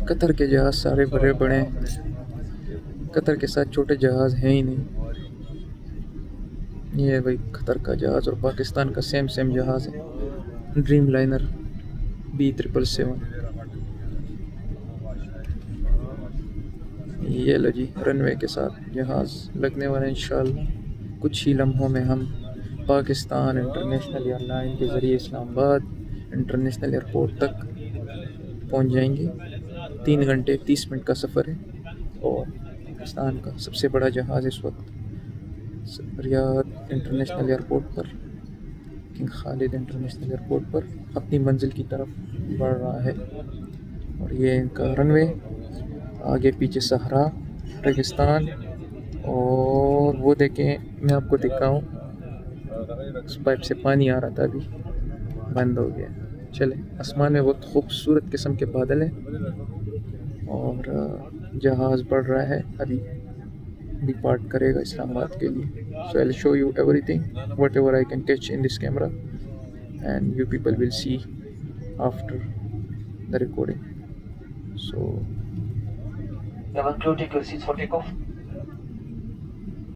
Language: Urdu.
قطر کے جہاز سارے بڑے بڑے ہیں، قطر کے ساتھ چھوٹے جہاز ہیں ہی نہیں. یہ ہے بھائی قطر کا جہاز، اور پاکستان کا سیم جہاز ہے، ڈریم لائنر B777. یہ لو جی رن وے کے ساتھ جہاز لگنے والا انشاءاللہ. کچھ ہی لمحوں میں ہم پاکستان انٹرنیشنل ایئر لائن کے ذریعے اسلام آباد انٹرنیشنل ایئرپورٹ تک پہنچ جائیں گے. 3 گھنٹے 30 منٹ کا سفر ہے، اور پاکستان کا سب سے بڑا جہاز اس وقت ریاض انٹرنیشنل ایئرپورٹ پر، کنگ خالد انٹرنیشنل ایئرپورٹ پر اپنی منزل کی طرف بڑھ رہا ہے. اور یہ ان کا رن وے، آگے پیچھے صحرا ریگستان، اور وہ دیکھیں میں آپ کو دکھاؤں، اس پائپ سے پانی آ رہا تھا ابھی بند ہو گیا. چلے آسمان میں بہت خوبصورت قسم کے بادل ہیں، اور جہاز بڑھ رہا ہے، ابھی ڈپارٹ کرے گا اسلام آباد کے لیے. So I'll show you everything whatever I can catch in this camera, and you people will see after the recording. So Level crew, take your seats for takeoff.